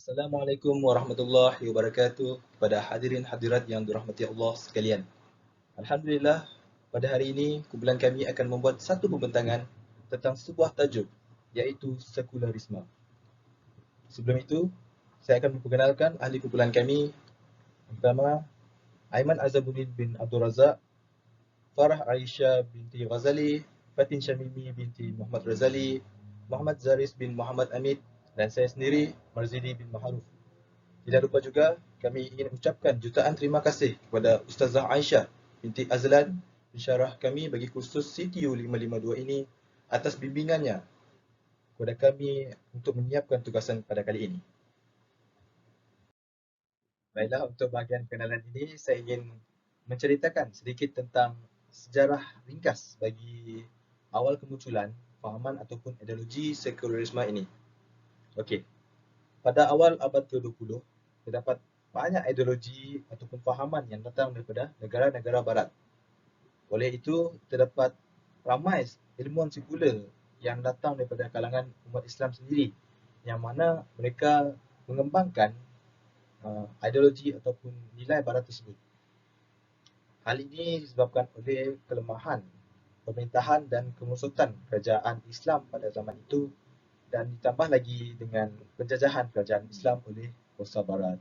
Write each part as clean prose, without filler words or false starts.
Assalamualaikum warahmatullahi wabarakatuh kepada hadirin hadirat yang dirahmati Allah sekalian. Alhamdulillah, pada hari ini kumpulan kami akan membuat satu pembentangan tentang sebuah tajuk, iaitu sekularisme. Sebelum itu, saya akan memperkenalkan ahli kumpulan kami. Yang pertama, Aiman Azabuddin bin Abdul Razak, Farah Aisyah binti Ghazali, Fatin Syamimi binti Muhammad Razali, Muhammad Zaris bin Muhammad Amit, dan saya sendiri, Marzidi bin Maharuf. Tidak lupa juga, kami ingin ucapkan jutaan terima kasih kepada Ustazah Aisyah binti Azlan, pensyarah kami bagi kursus CTU 552 ini atas bimbingannya kepada kami untuk menyiapkan tugasan pada kali ini. Baiklah, untuk bahagian perkenalan ini, saya ingin menceritakan sedikit tentang sejarah ringkas bagi awal kemunculan fahaman ataupun ideologi sekularisme ini. Okey, pada awal abad ke-20, terdapat banyak ideologi ataupun fahaman yang datang daripada negara-negara barat. Oleh itu, terdapat ramai ilmuwan sekular yang datang daripada kalangan umat Islam sendiri, yang mana mereka mengembangkan ideologi ataupun nilai barat tersebut. Hal ini disebabkan oleh kelemahan pemerintahan dan kemusuhan kerajaan Islam pada zaman itu, dan ditambah lagi dengan penjajahan kerajaan Islam oleh kuasa barat.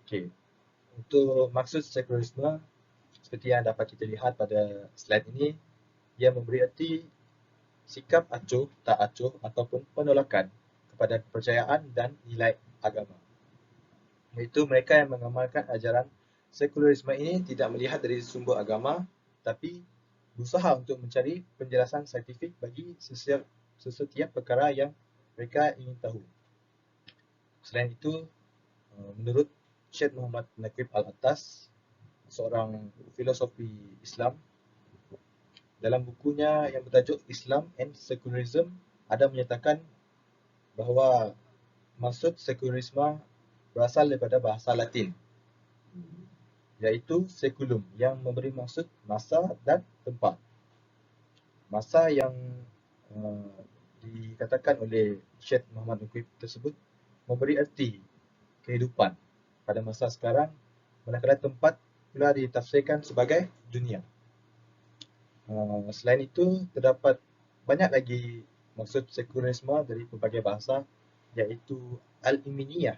Okey, untuk maksud sekularisme, seperti yang dapat kita lihat pada slide ini, ia memberi erti sikap acuh, tak acuh ataupun penolakan kepada kepercayaan dan nilai agama. Iaitu mereka yang mengamalkan ajaran sekularisme ini tidak melihat dari sumber agama, tapi berusaha untuk mencari penjelasan saintifik bagi setiap perkara yang mereka ingin tahu. Selain itu, menurut Syed Muhammad Naqib Al-Attas, seorang filosofi Islam, dalam bukunya yang bertajuk Islam and Secularism, ada menyatakan bahawa maksud sekularisme berasal daripada bahasa Latin, iaitu seculum, yang memberi maksud masa dan tempat. Masa yang dikatakan oleh Syed Muhammad Naqib tersebut memberi erti kehidupan pada masa sekarang, manakala tempat pula ditafsirkan sebagai dunia. Selain itu, terdapat banyak lagi maksud sekularisme dari pelbagai bahasa, iaitu al-iminiyah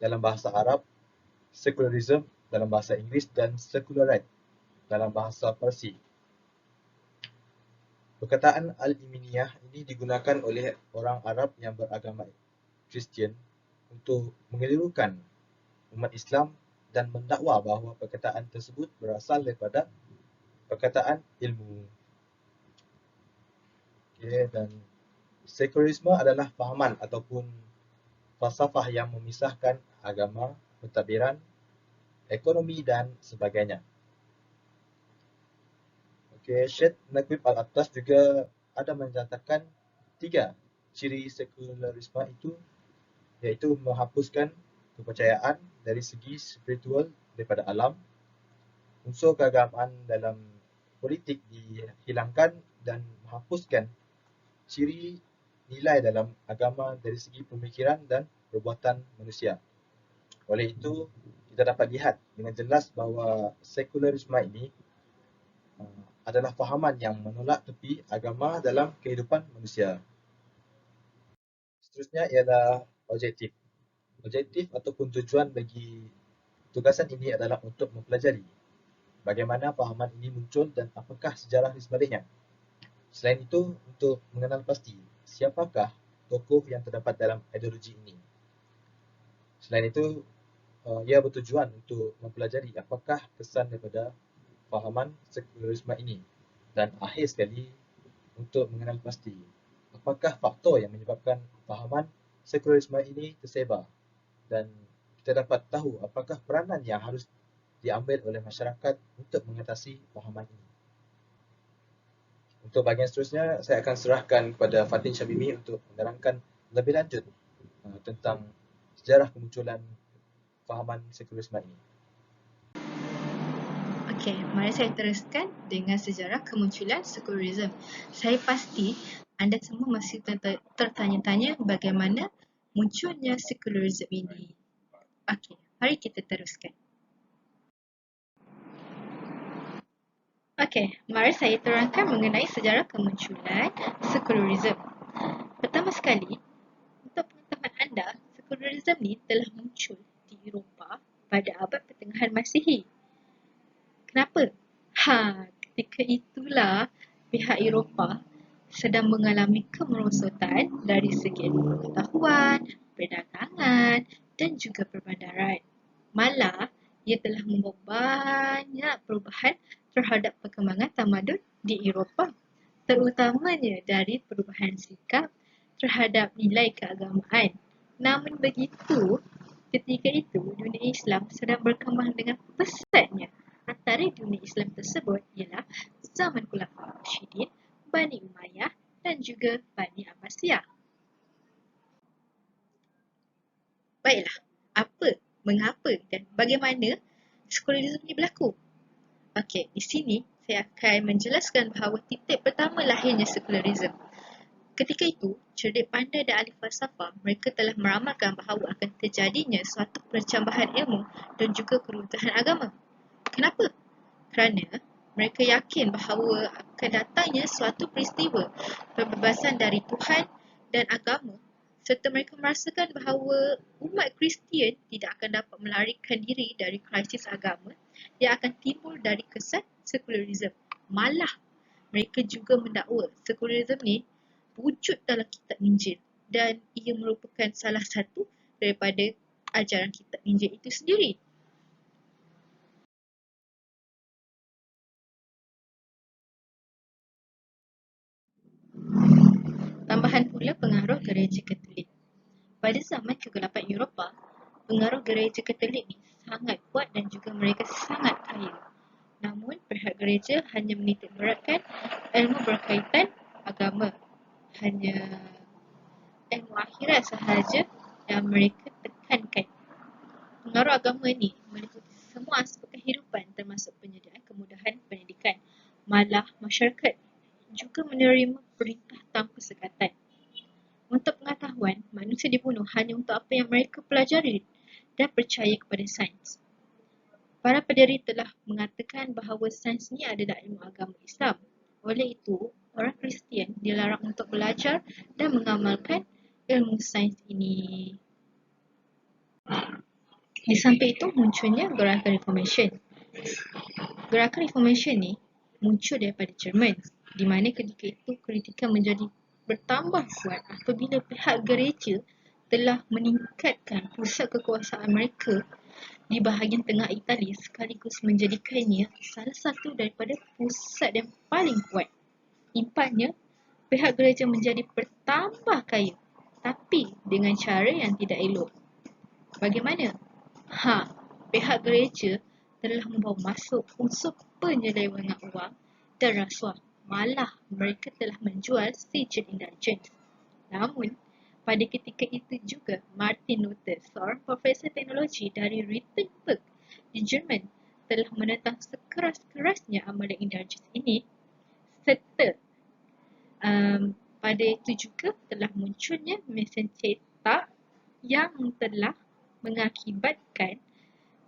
dalam bahasa Arab, secularism dalam bahasa Inggeris, dan secularite dalam bahasa Parsi. Perkataan al-iminiyah ini digunakan oleh orang Arab yang beragama Kristian untuk mengelirukan umat Islam dan mendakwa bahawa perkataan tersebut berasal daripada perkataan ilmu. Okay, dan sekularisme adalah fahaman ataupun falsafah yang memisahkan agama, pentadbiran, ekonomi dan sebagainya. Okay, Syed Naqib Al-Attas juga ada menyatakan 3 ciri sekularisme itu, iaitu menghapuskan kepercayaan dari segi spiritual daripada alam, unsur keagamaan dalam politik dihilangkan, dan menghapuskan ciri nilai dalam agama dari segi pemikiran dan perbuatan manusia. Oleh itu, kita dapat lihat dengan jelas bahawa sekularisme ini adalah fahaman yang menolak tepi agama dalam kehidupan manusia. Seterusnya ialah objektif. Objektif ataupun tujuan bagi tugasan ini adalah untuk mempelajari bagaimana fahaman ini muncul dan apakah sejarah di sebaliknya. Selain itu, untuk mengenal pasti siapakah tokoh yang terdapat dalam ideologi ini. Selain itu, ia bertujuan untuk mempelajari apakah kesan daripada fahaman sekularisme ini, dan akhir sekali untuk mengenal pasti apakah faktor yang menyebabkan fahaman sekularisme ini tersebar, dan kita dapat tahu apakah peranan yang harus diambil oleh masyarakat untuk mengatasi fahaman ini. Untuk bahagian seterusnya, saya akan serahkan kepada Fatin Syamimi untuk menerangkan lebih lanjut tentang sejarah kemunculan fahaman sekularisme ini. Okey, mari saya teruskan dengan sejarah kemunculan sekularisme. Saya pasti Anda semua masih tertanya-tanya bagaimana munculnya sekularisme ini. Okey, mari kita teruskan. Okey, mari saya terangkan mengenai sejarah kemunculan sekularisme. Pertama sekali, untuk pengetahuan anda, sekularisme ni telah muncul di Eropah pada abad pertengahan Masihi. Kenapa? Ketika itulah pihak Eropah sedang mengalami kemerosotan dari segi ilmu pengetahuan, perdagangan dan juga perbandaran. Malah, ia telah membawa banyak perubahan terhadap perkembangan tamadun di Eropah, terutamanya dari perubahan sikap terhadap nilai keagamaan. Namun begitu, ketika itu dunia Islam sedang berkembang dengan pesatnya. Antara dunia Islam tersebut ialah zaman Khulafaur Rasyidin, Bani Umayyah dan juga Bani Abbasiyah. Baiklah, mengapa dan bagaimana sekularisme ini berlaku? Okey, di sini saya akan menjelaskan bahawa titik pertama lahirnya sekularisme. Ketika itu, cerdik pandai dan ahli falsafah, mereka telah meramalkan bahawa akan terjadinya suatu percambahan ilmu dan juga keruntuhan agama. Kenapa? Kerana mereka yakin bahawa akan datangnya suatu peristiwa pembebasan dari Tuhan dan agama, serta mereka merasakan bahawa umat Kristian tidak akan dapat melarikan diri dari krisis agama yang akan timbul dari kesan sekularisme. Malah, mereka juga mendakwa sekularisme ni wujud dalam kitab Injil dan ia merupakan salah satu daripada ajaran kitab Injil itu sendiri. Tambahan pula pengaruh gereja Katolik. Pada zaman kegelapan Eropah, pengaruh gereja Katolik ni sangat kuat dan juga mereka sangat kaya. Namun, pihak gereja hanya menitik beratkan ilmu berkaitan agama. Hanya ilmu akhirat sahaja yang mereka tekankan. Pengaruh agama ni meliputi semua aspek kehidupan termasuk penyediaan kemudahan pendidikan. Malah, masyarakat juga menerima perintah tanpa sekatan. Untuk pengetahuan, manusia dibunuh hanya untuk apa yang mereka pelajari dan percaya kepada sains. Para pendiri telah mengatakan bahawa sains ini adalah ilmu agama Islam. Oleh itu, orang Kristian dilarang untuk belajar dan mengamalkan ilmu sains ini. Di samping itu, munculnya gerakan Reformation. Gerakan Reformation ni muncul daripada Jerman, di mana ketika itu kritikan menjadi bertambah kuat apabila pihak gereja telah meningkatkan pusat kekuasaan mereka di bahagian tengah Itali sekaligus menjadikannya salah satu daripada pusat yang paling kuat. Impaknya, pihak gereja menjadi bertambah kaya tapi dengan cara yang tidak elok. Bagaimana? Pihak gereja telah membawa masuk unsur penyelewengan wang dan rasuah. Malah mereka telah menjual sijil indulgence. Namun, pada ketika itu juga Martin Luther, seorang profesor teknologi dari Wittenberg di Jerman, telah menentang sekeras-kerasnya amalan indulgence ini serta pada itu juga telah munculnya mesin cetak yang telah mengakibatkan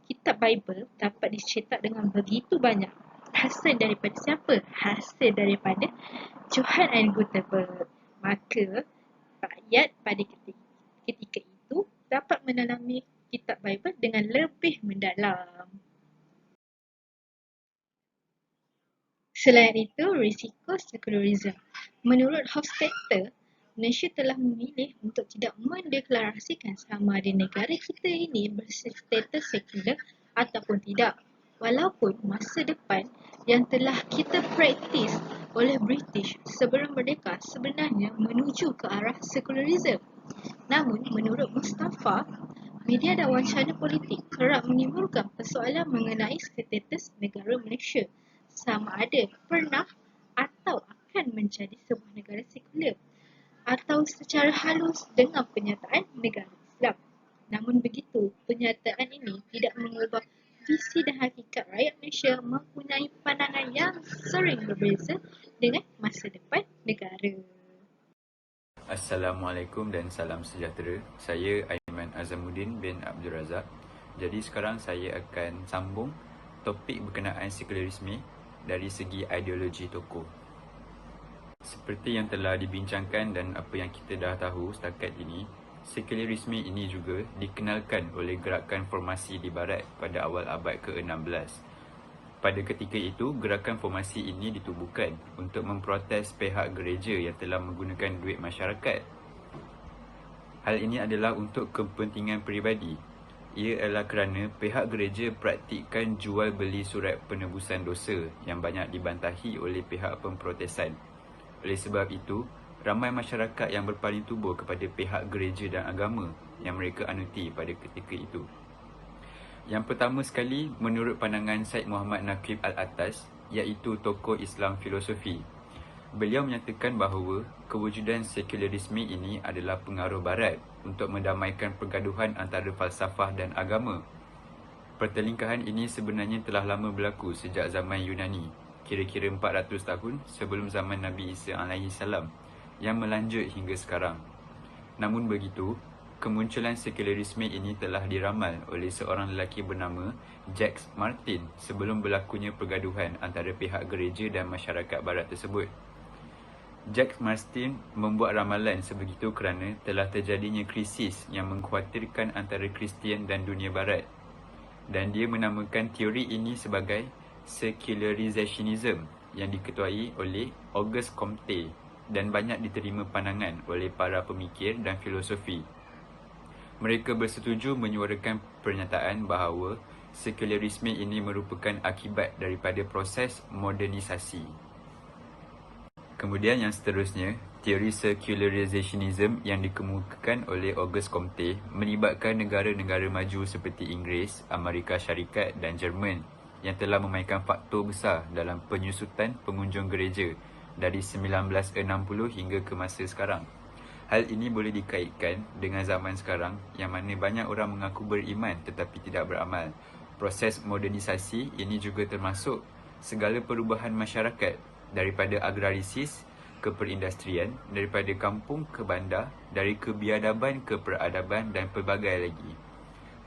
kitab Bible dapat dicetak dengan begitu banyak. Hasil daripada siapa? Hasil daripada Johann Gutenberg. Maka rakyat pada ketika itu dapat menalami kitab Bible dengan lebih mendalam. Selain itu, risiko sekularisme. Menurut Hofstadter, Malaysia telah memilih untuk tidak mendeklarasikan sama ada negara kita ini berstatus sekular ataupun tidak. Walaupun masa depan yang telah kita praktis oleh British sebelum merdeka sebenarnya menuju ke arah sekularisme. Namun, menurut Mustafa, media dan wacana politik kerap menimbulkan persoalan mengenai status negara Malaysia sama ada pernah atau akan menjadi sebuah negara sekular atau secara halus dengan penyataan negara Islam. Namun begitu, penyataan ini tidak mengubah visi dan hakikat rakyat Malaysia mempunyai pandangan yang sering berbeza dengan masa depan negara. Assalamualaikum dan salam sejahtera. Saya Aiman Azamuddin bin Abdul Razak. Jadi sekarang saya akan sambung topik berkenaan sekularisme dari segi ideologi tokoh. Seperti yang telah dibincangkan dan apa yang kita dah tahu setakat ini, sekularisme ini juga dikenalkan oleh gerakan formasi di Barat pada awal abad ke-16. Pada ketika itu, gerakan formasi ini ditubuhkan untuk memprotes pihak gereja yang telah menggunakan duit masyarakat. Hal ini adalah untuk kepentingan peribadi. Ia adalah kerana pihak gereja praktikkan jual beli surat penebusan dosa yang banyak dibantahi oleh pihak pemprotesan. Oleh sebab itu, ramai masyarakat yang berpaling tubuh kepada pihak gereja dan agama yang mereka anuti pada ketika itu. Yang pertama sekali, menurut pandangan Syed Muhammad Naqib Al-Attas, iaitu tokoh Islam filosofi. Beliau menyatakan bahawa kewujudan sekularisme ini adalah pengaruh Barat untuk mendamaikan pergaduhan antara falsafah dan agama. Pertelingkahan ini sebenarnya telah lama berlaku sejak zaman Yunani, kira-kira 400 tahun sebelum zaman Nabi Isa AS, yang melanjut hingga sekarang. Namun begitu, kemunculan sekularisme ini telah diramal oleh seorang lelaki bernama Jacques Martin sebelum berlakunya pergaduhan antara pihak gereja dan masyarakat Barat tersebut. Jacques Martin membuat ramalan sebegitu kerana telah terjadinya krisis yang mengkhawatirkan antara Kristian dan dunia Barat. Dan dia menamakan teori ini sebagai secularization yang diketuai oleh Auguste Comte dan banyak diterima pandangan oleh para pemikir dan filosofi. Mereka bersetuju menyuarakan pernyataan bahawa sekularisme ini merupakan akibat daripada proses modernisasi. Kemudian yang seterusnya, teori secularization yang dikemukakan oleh Auguste Comte melibatkan negara-negara maju seperti Inggeris, Amerika Syarikat dan Jerman yang telah memainkan faktor besar dalam penyusutan pengunjung gereja dari 1960 hingga ke masa sekarang. Hal ini boleh dikaitkan dengan zaman sekarang yang mana banyak orang mengaku beriman tetapi tidak beramal. Proses modernisasi ini juga termasuk segala perubahan masyarakat daripada agrarisis ke perindustrian, daripada kampung ke bandar, dari kebiadaban ke peradaban dan pelbagai lagi.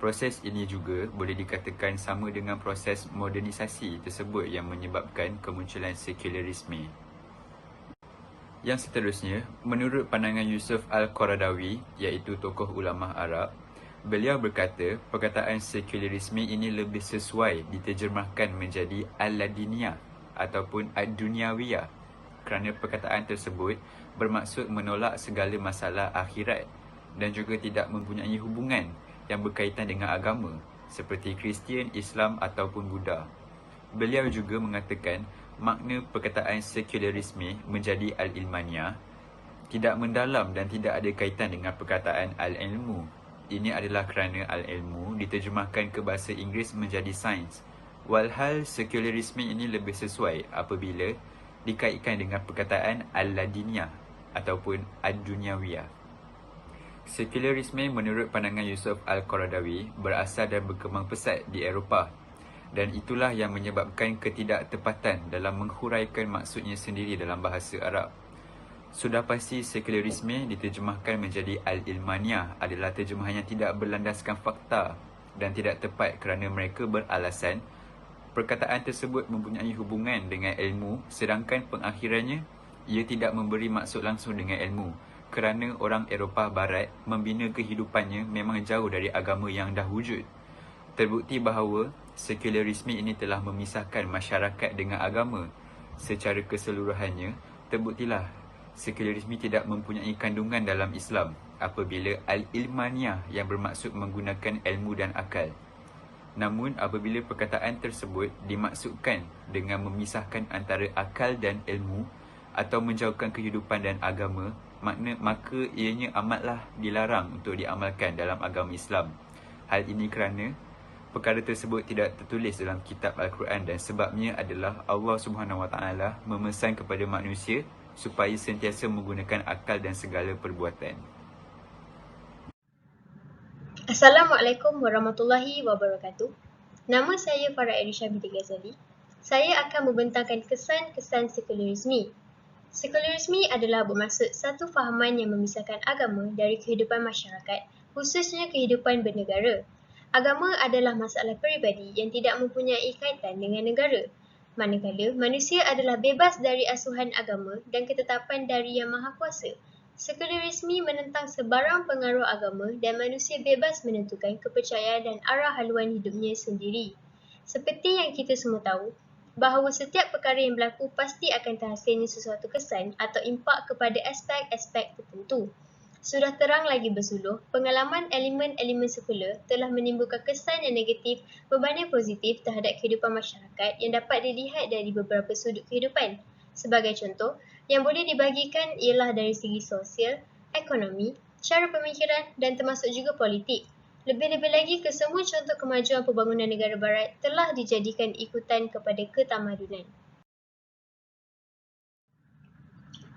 Proses ini juga boleh dikatakan sama dengan proses modernisasi tersebut yang menyebabkan kemunculan sekularisme. Yang seterusnya, menurut pandangan Yusuf Al-Qaradawi, iaitu tokoh ulama Arab, beliau berkata perkataan sekularisme ini lebih sesuai diterjemahkan menjadi al-ladiniyah ataupun ad-dunyawiyah kerana perkataan tersebut bermaksud menolak segala masalah akhirat dan juga tidak mempunyai hubungan yang berkaitan dengan agama seperti Kristian, Islam ataupun Buddha. Beliau juga mengatakan makna perkataan sekularisme menjadi al-ilmaniyah tidak mendalam dan tidak ada kaitan dengan perkataan al-ilmu. Ini adalah kerana al-ilmu diterjemahkan ke bahasa Inggeris menjadi sains. Walhal sekularisme ini lebih sesuai apabila dikaitkan dengan perkataan al-ladiniyah ataupun ad-dunyawiyah. Sekularisme menurut pandangan Yusuf Al-Qaradawi berasal dan berkembang pesat di Eropah. Dan itulah yang menyebabkan ketidaktepatan dalam menghuraikan maksudnya sendiri dalam bahasa Arab. Sudah pasti sekularisme diterjemahkan menjadi al-ilmaniyah adalah terjemahan yang tidak berlandaskan fakta dan tidak tepat kerana mereka beralasan perkataan tersebut mempunyai hubungan dengan ilmu sedangkan pengakhirannya ia tidak memberi maksud langsung dengan ilmu kerana orang Eropah Barat membina kehidupannya memang jauh dari agama yang dah wujud. Terbukti bahawa sekularisme ini telah memisahkan masyarakat dengan agama. Secara keseluruhannya, terbuktilah sekularisme tidak mempunyai kandungan dalam Islam apabila al-ilmaniyah yang bermaksud menggunakan ilmu dan akal. Namun apabila perkataan tersebut dimaksudkan dengan memisahkan antara akal dan ilmu atau menjauhkan kehidupan dan agama, maka ianya amatlah dilarang untuk diamalkan dalam agama Islam. Hal ini kerana perkara tersebut tidak tertulis dalam kitab Al-Quran dan sebabnya adalah Allah SWT memesan kepada manusia supaya sentiasa menggunakan akal dan segala perbuatan. Assalamualaikum warahmatullahi wabarakatuh. Nama saya Farah Erisha binti Ghazali. Saya akan membentangkan kesan-kesan sekularisme. Sekularisme adalah bermaksud satu fahaman yang memisahkan agama dari kehidupan masyarakat, khususnya kehidupan bernegara. Agama adalah masalah peribadi yang tidak mempunyai kaitan dengan negara. Manakala manusia adalah bebas dari asuhan agama dan ketetapan dari Yang Maha Kuasa. Sekularisme menentang sebarang pengaruh agama dan manusia bebas menentukan kepercayaan dan arah haluan hidupnya sendiri. Seperti yang kita semua tahu, bahawa setiap perkara yang berlaku pasti akan terhasilnya sesuatu kesan atau impak kepada aspek-aspek tertentu. Sudah terang lagi bersuluh, pengalaman elemen-elemen sekular telah menimbulkan kesan yang negatif berbanding positif terhadap kehidupan masyarakat yang dapat dilihat dari beberapa sudut kehidupan. Sebagai contoh, yang boleh dibagikan ialah dari segi sosial, ekonomi, cara pemikiran dan termasuk juga politik. Lebih-lebih lagi, kesemua contoh kemajuan pembangunan negara barat telah dijadikan ikutan kepada ketamadunan.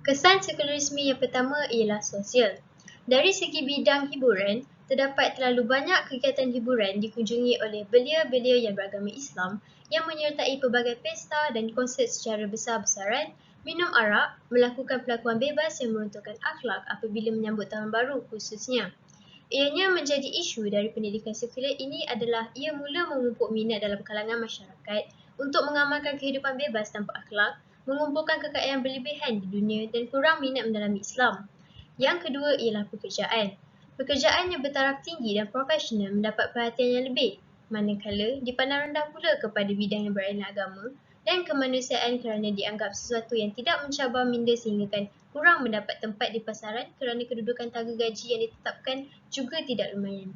Kesan sekularisme yang pertama ialah sosial. Dari segi bidang hiburan, terdapat terlalu banyak kegiatan hiburan dikunjungi oleh belia-belia yang beragama Islam yang menyertai pelbagai pesta dan konsert secara besar-besaran, minum arak, melakukan pelakuan bebas yang meruntuhkan akhlak apabila menyambut tahun baru khususnya. Ianya menjadi isu dari pendidikan sekular ini adalah ia mula memupuk minat dalam kalangan masyarakat untuk mengamalkan kehidupan bebas tanpa akhlak, mengumpulkan kekayaan berlebihan di dunia dan kurang minat mendalami Islam. Yang kedua ialah pekerjaan. Pekerjaan yang bertaraf tinggi dan profesional mendapat perhatian yang lebih, manakala dipandang rendah pula kepada bidang yang berainan agama dan kemanusiaan kerana dianggap sesuatu yang tidak mencabar minda sehinggakan kurang mendapat tempat di pasaran kerana kedudukan tangga gaji yang ditetapkan juga tidak lumayan.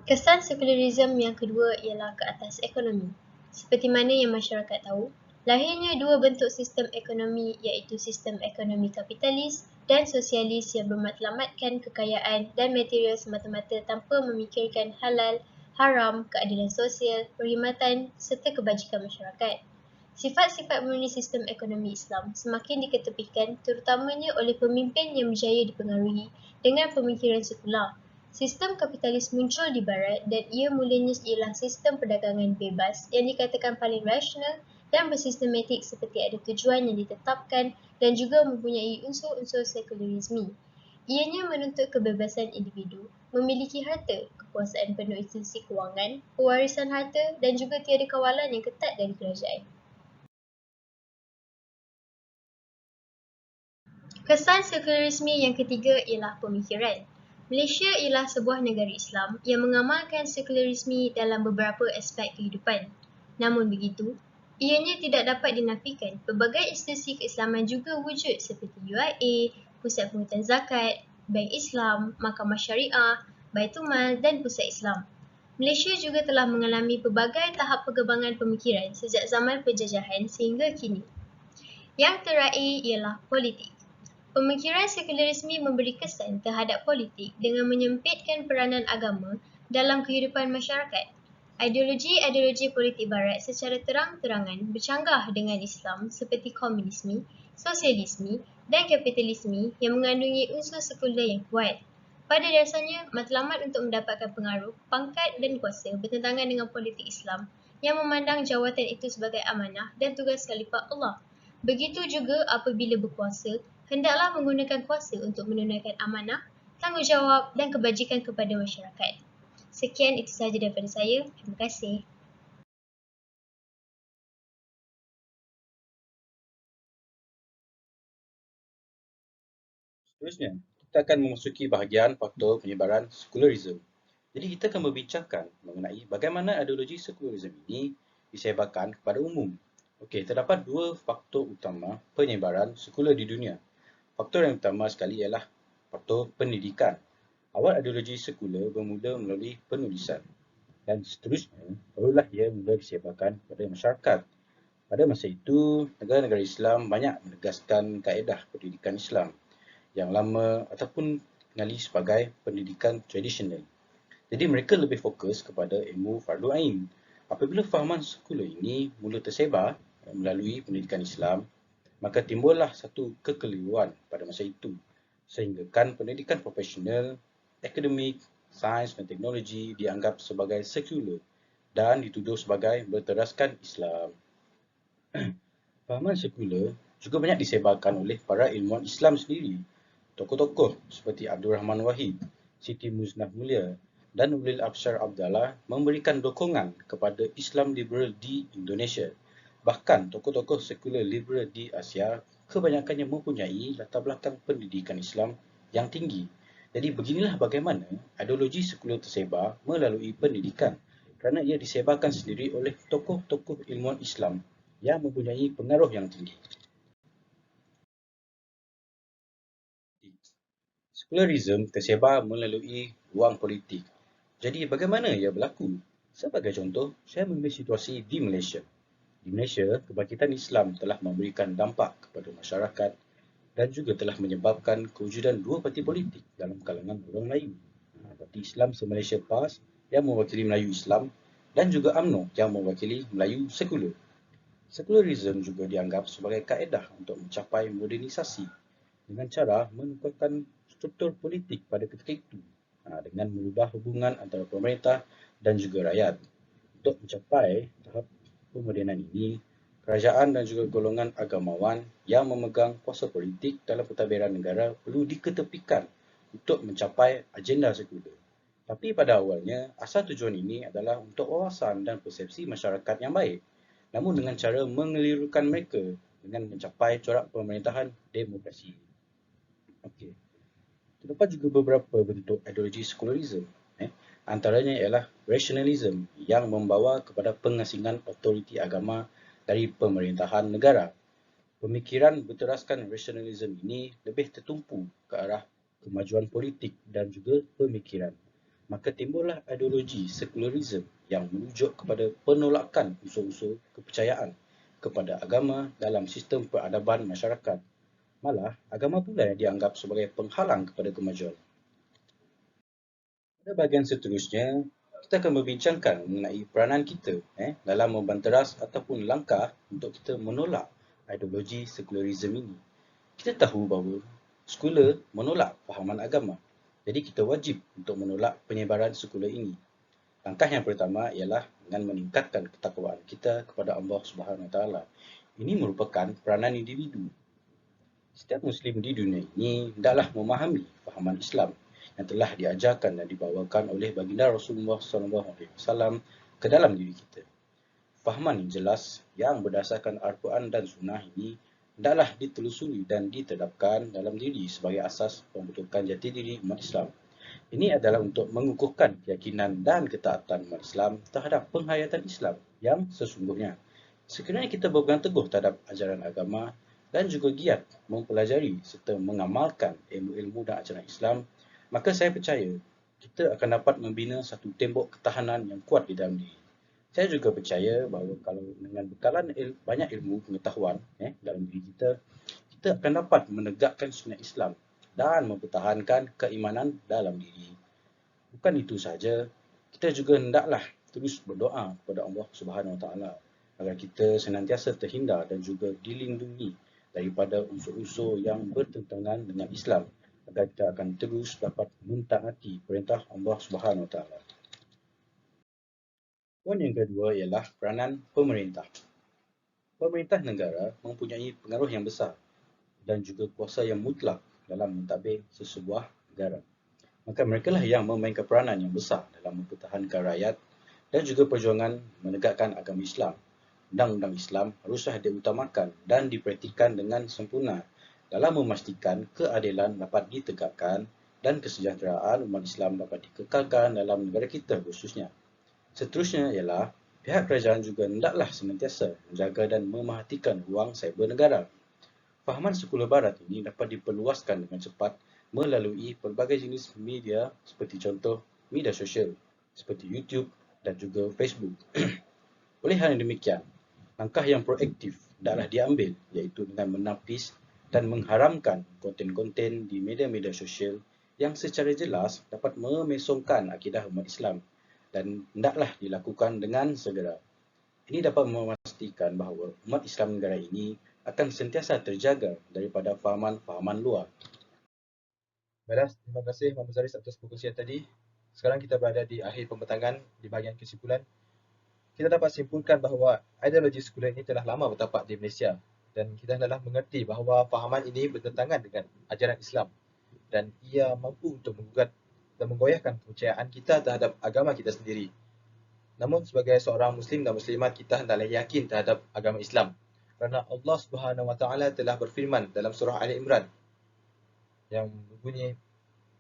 Kesan sekularisme yang kedua ialah ke atas ekonomi. Seperti mana yang masyarakat tahu, lahirnya dua bentuk sistem ekonomi iaitu sistem ekonomi kapitalis dan sosialis yang bermatlamatkan kekayaan dan material semata-mata tanpa memikirkan halal, haram, keadilan sosial, perkhidmatan serta kebajikan masyarakat. Sifat-sifat murni sistem ekonomi Islam semakin diketepikan terutamanya oleh pemimpin yang berjaya dipengaruhi dengan pemikiran sekular. Sistem kapitalis muncul di barat dan ia mulanya ialah sistem perdagangan bebas yang dikatakan paling rasional dan bersistematik seperti ada tujuan yang ditetapkan dan juga mempunyai unsur-unsur sekularisme. Ianya menuntut kebebasan individu, memiliki harta, kekuasaan penuh institusi kewangan, pewarisan harta dan juga tiada kawalan yang ketat dari kerajaan. Kesan sekularisme yang ketiga ialah pemikiran. Malaysia ialah sebuah negara Islam yang mengamalkan sekularisme dalam beberapa aspek kehidupan. Namun begitu, ianya tidak dapat dinafikan pelbagai institusi keislaman juga wujud seperti UIA, Pusat Pungutan Zakat, Bank Islam, Mahkamah Syariah, Baitul Mal dan Pusat Islam. Malaysia juga telah mengalami pelbagai tahap perkembangan pemikiran sejak zaman penjajahan sehingga kini. Yang terakhir ialah politik. Pemikiran sekularisme memberi kesan terhadap politik dengan menyempitkan peranan agama dalam kehidupan masyarakat. Ideologi-ideologi politik barat secara terang-terangan bercanggah dengan Islam seperti komunisme, sosialisme dan kapitalisme yang mengandungi unsur sekular yang kuat. Pada dasarnya, matlamat untuk mendapatkan pengaruh, pangkat dan kuasa bertentangan dengan politik Islam yang memandang jawatan itu sebagai amanah dan tugas khalifah Allah. Begitu juga apabila berkuasa, hendaklah menggunakan kuasa untuk menunaikan amanah, tanggungjawab dan kebajikan kepada masyarakat. Sekian itu sahaja daripada saya. Terima kasih. Seterusnya, kita akan memasuki bahagian faktor penyebaran sekularisme. Jadi kita akan membincangkan mengenai bagaimana ideologi sekularisme ini disebarkan kepada umum. Okey, terdapat dua faktor utama penyebaran sekular di dunia. Faktor yang utama sekali ialah faktor pendidikan. Awal ideologi sekular bermula melalui penulisan dan seterusnya barulah ia mula disebarkan kepada masyarakat. Pada masa itu, negara-negara Islam banyak menegaskan kaedah pendidikan Islam yang lama ataupun dikenali sebagai pendidikan tradisional. Jadi mereka lebih fokus kepada ilmu fardu ain. Apabila fahaman sekular ini mula tersebar melalui pendidikan Islam, maka timbullah satu kekeliruan pada masa itu, sehinggakan pendidikan profesional, akademik, sains dan teknologi dianggap sebagai sekular dan dituduh sebagai berteraskan Islam. Fahaman sekular juga banyak disebarkan oleh para ilmuwan Islam sendiri. Tokoh-tokoh seperti Abdul Rahman Wahid, Siti Muznah Mulia, dan Ulil Absar Abdallah memberikan dukungan kepada Islam liberal di Indonesia. Bahkan tokoh-tokoh sekular liberal di Asia kebanyakannya mempunyai latar belakang pendidikan Islam yang tinggi. Jadi beginilah bagaimana ideologi sekular tersebar melalui pendidikan kerana ia disebarkan sendiri oleh tokoh-tokoh ilmuwan Islam yang mempunyai pengaruh yang tinggi. Sekularisme tersebar melalui ruang politik. Jadi bagaimana ia berlaku? Sebagai contoh, saya mengambil situasi di Malaysia. Di Malaysia, kebangkitan Islam telah memberikan dampak kepada masyarakat dan juga telah menyebabkan kewujudan dua parti politik dalam kalangan orang Melayu. Parti Islam se-Malaysia PAS yang mewakili Melayu Islam dan juga UMNO yang mewakili Melayu sekular. Sekularisme juga dianggap sebagai kaedah untuk mencapai modernisasi dengan cara menukarkan struktur politik pada ketika itu dengan mengubah hubungan antara pemerintah dan juga rakyat. Untuk mencapai tahap pemodenan ini, kerajaan dan juga golongan agamawan yang memegang kuasa politik dalam pentadbiran negara perlu diketepikan untuk mencapai agenda sekular. Tapi pada awalnya, asal tujuan ini adalah untuk wawasan dan persepsi masyarakat yang baik, namun dengan cara mengelirukan mereka dengan mencapai corak pemerintahan demokrasi. Okey. Terdapat juga beberapa bentuk ideologi sekularisme. Antaranya ialah rationalism yang membawa kepada pengasingan otoriti agama dari pemerintahan negara. Pemikiran berteraskan rationalism ini lebih tertumpu ke arah kemajuan politik dan juga pemikiran. Maka timbullah ideologi sekularisme yang merujuk kepada penolakan unsur-unsur kepercayaan kepada agama dalam sistem peradaban masyarakat. Malah, agama pula yang dianggap sebagai penghalang kepada kemajuan. Pada bahagian seterusnya, kita akan membincangkan mengenai peranan kita dalam membanteras ataupun langkah untuk kita menolak ideologi sekularisme ini. Kita tahu bahawa sekular menolak fahaman agama. Jadi kita wajib untuk menolak penyebaran sekular ini. Langkah yang pertama ialah dengan meningkatkan ketakwaan kita kepada Allah Subhanahu Wa Taala. Ini merupakan peranan individu. Setiap Muslim di dunia ini hendaklah memahami fahaman Islam yang telah diajarkan dan dibawakan oleh baginda Rasulullah SAW ke dalam diri kita. Fahaman yang jelas yang berdasarkan Al-Quran dan Sunnah ini hendaklah ditelusuri dan ditedapkan dalam diri sebagai asas pembentukan jati diri umat Islam. Ini adalah untuk mengukuhkan keyakinan dan ketaatan umat Islam terhadap penghayatan Islam yang sesungguhnya. Sekiranya kita berpegang teguh terhadap ajaran agama dan juga giat mempelajari serta mengamalkan ilmu-ilmu dan ajaran Islam, maka saya percaya kita akan dapat membina satu tembok ketahanan yang kuat di dalam diri. Saya juga percaya bahawa kalau dengan bekalan banyak ilmu pengetahuan dalam diri kita, kita akan dapat menegakkan sunnah Islam dan mempertahankan keimanan dalam diri. Bukan itu sahaja, kita juga hendaklah terus berdoa kepada Allah Subhanahu Wa Taala agar kita senantiasa terhindar dan juga dilindungi daripada unsur-unsur yang bertentangan dengan Islam, agar kita akan terus dapat mentaati perintah Allah Subhanahu Wa Taala. Poin yang kedua ialah peranan pemerintah. Pemerintah negara mempunyai pengaruh yang besar dan juga kuasa yang mutlak dalam mentadbir sesebuah negara. Maka merekalah yang memainkan peranan yang besar dalam mempertahankan rakyat dan juga perjuangan menegakkan agama Islam. Undang-undang Islam haruslah diutamakan dan dipraktikkan dengan sempurna dalam memastikan keadilan dapat ditegakkan dan kesejahteraan umat Islam dapat dikekalkan dalam negara kita khususnya. Seterusnya ialah pihak kerajaan juga hendaklah senantiasa menjaga dan memerhatikan ruang cyber negara. Fahaman sekular barat ini dapat diperluaskan dengan cepat melalui pelbagai jenis media seperti contoh media sosial seperti YouTube dan juga Facebook. Oleh hal yang demikian, langkah yang proaktif hendaklah diambil iaitu dengan menapis dan mengharamkan konten-konten di media-media sosial yang secara jelas dapat memesongkan akidah umat Islam dan hendaklah dilakukan dengan segera. Ini dapat memastikan bahawa umat Islam negara ini akan sentiasa terjaga daripada fahaman-fahaman luar. Baiklah, terima kasih Muhammad Zaris atas perkongsian tadi. Sekarang kita berada di akhir pembentangan di bahagian kesimpulan. Kita dapat simpulkan bahawa ideologi sekular ini telah lama bertapak di Malaysia dan kita hendaklah mengerti bahawa fahaman ini bertentangan dengan ajaran Islam dan ia mampu untuk menggugat dan menggoyahkan kepercayaan kita terhadap agama kita sendiri. Namun sebagai seorang muslim dan muslimat, kita hendaklah yakin terhadap agama Islam kerana Allah Subhanahu Wa Taala telah berfirman dalam surah Ali Imran yang berbunyi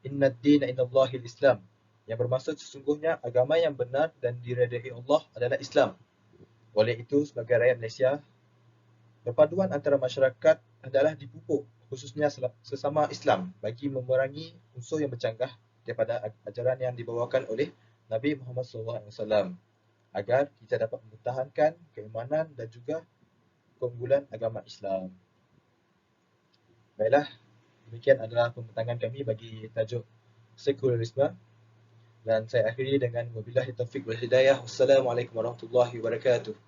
Inna ad-dina indallahil Islam, yang bermaksud sesungguhnya agama yang benar dan diredai Allah adalah Islam. Oleh itu, sebagai rakyat Malaysia, perpaduan antara masyarakat adalah dipupuk khususnya sesama Islam bagi memerangi unsur yang bercanggah daripada ajaran yang dibawakan oleh Nabi Muhammad SAW agar kita dapat mempertahankan keimanan dan juga keunggulan agama Islam. Baiklah, demikian adalah pembentangan kami bagi tajuk sekularisme dan saya akhiri dengan wabillahi taufiq wal hidayah. Wassalamualaikum warahmatullahi wabarakatuh.